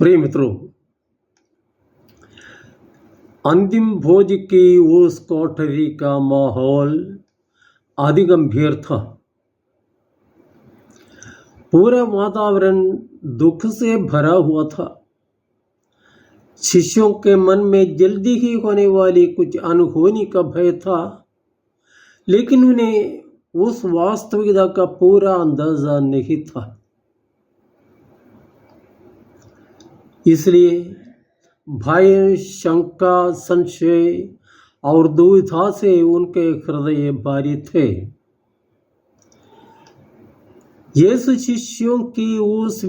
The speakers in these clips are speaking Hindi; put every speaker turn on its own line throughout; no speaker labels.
प्रिय मित्रों, अंतिम भोज की उस कोठरी का माहौल आदि गंभीर था। पूरा वातावरण दुख से भरा हुआ था। शिष्यों के मन में जल्दी ही होने वाली कुछ अनहोनी का भय था, लेकिन उन्हें उस वास्तविकता का पूरा अंदाजा नहीं था। इसलिए भय, शंका, संशय और दुविधा से उनके हृदय भारी थे। यीशु शिष्यों की उस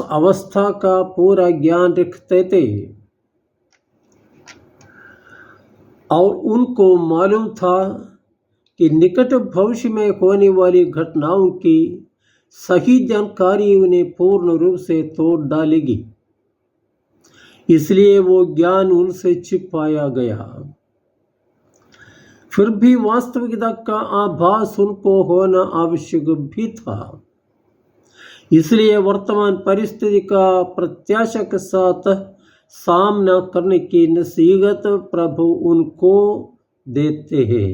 अवस्था का पूरा ज्ञान रखते थे और उनको मालूम था कि निकट भविष्य में होने वाली घटनाओं की सही जानकारी उन्हें पूर्ण रूप से तोड़ डालेगी। इसलिए वो ज्ञान उनसे छिपाया गया। फिर भी वास्तविकता का आभास उनको होना आवश्यक भी था। इसलिए वर्तमान परिस्थिति का प्रत्याशा के साथ सामना करने की नसीहत प्रभु उनको देते हैं।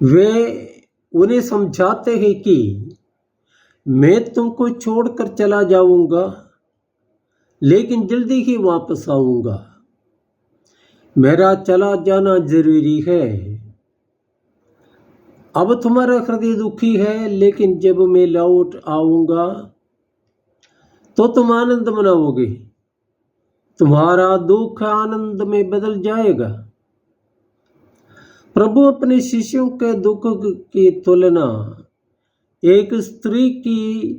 वे उन्हें समझाते हैं कि मैं तुमको छोड़कर चला जाऊंगा, लेकिन जल्दी ही वापस आऊंगा। मेरा चला जाना जरूरी है। अब तुम्हारा हृदय दुखी है, लेकिन जब मैं लौट आऊंगा तो तुम आनंद मनाओगे। तुम्हारा दुख आनंद में बदल जाएगा। प्रभु अपने शिष्यों के दुख की तुलना एक स्त्री की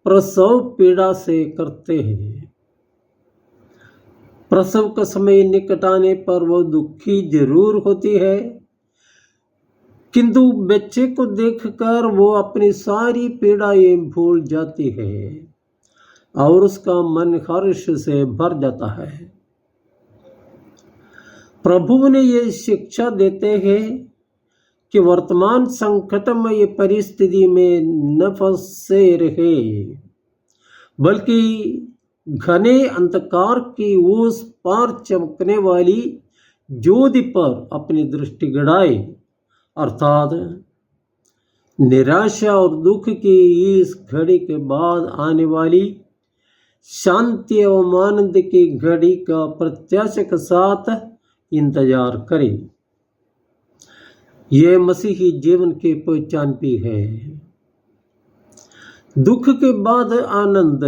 प्रसव पीड़ा से करते हैं। प्रसव का समय निकट आने पर वह दुखी जरूर होती है, किंतु बच्चे को देखकर वो अपनी सारी पीड़ाएं भूल जाती है और उसका मन हर्ष से भर जाता है। प्रभु ने ये शिक्षा देते हैं कि वर्तमान संकटमय परिस्थिति में न फंसे रहे, बल्कि घने अंधकार की उस पार चमकने वाली ज्योति पर अपनी दृष्टि गड़ाए, अर्थात निराशा और दुख की इस घड़ी के बाद आने वाली शांति एवं आनंद की घड़ी का प्रत्याशा के साथ इंतजार करें। यह मसीही जीवन की पहचान भी है। दुख के बाद आनंद,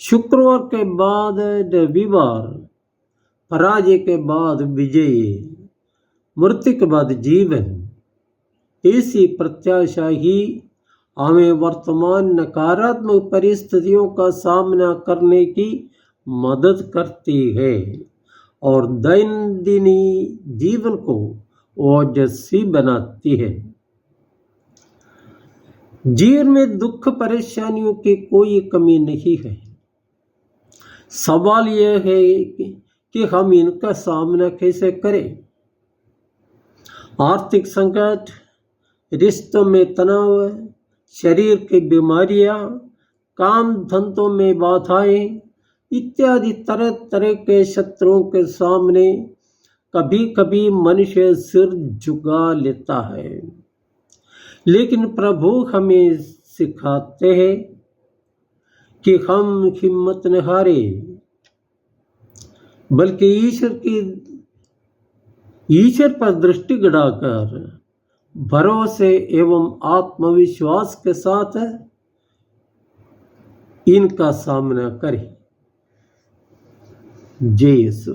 शुक्रवार के बाद रविवार, पराजय के बाद विजय, मृत्यु के बाद जीवन। इसी प्रत्याशा ही हमें वर्तमान नकारात्मक परिस्थितियों का सामना करने की मदद करती है और दैनंदिन जीवन को ओजस्वी बनाती है। जीवन में दुख परेशानियों की कोई कमी नहीं है। सवाल यह है कि हम इनका सामना कैसे करें। आर्थिक संकट, रिश्तों में तनाव, शरीर की बीमारियां, काम धंधों में बाधाएं इत्यादि तरह तरह के शत्रुओं के सामने कभी कभी मनुष्य सिर झुका लेता है, लेकिन प्रभु हमें सिखाते हैं कि हम हिम्मत न हारे, बल्कि ईश्वर पर दृष्टि गड़ाकर भरोसे एवं आत्मविश्वास के साथ इनका सामना करें। जय यीशु।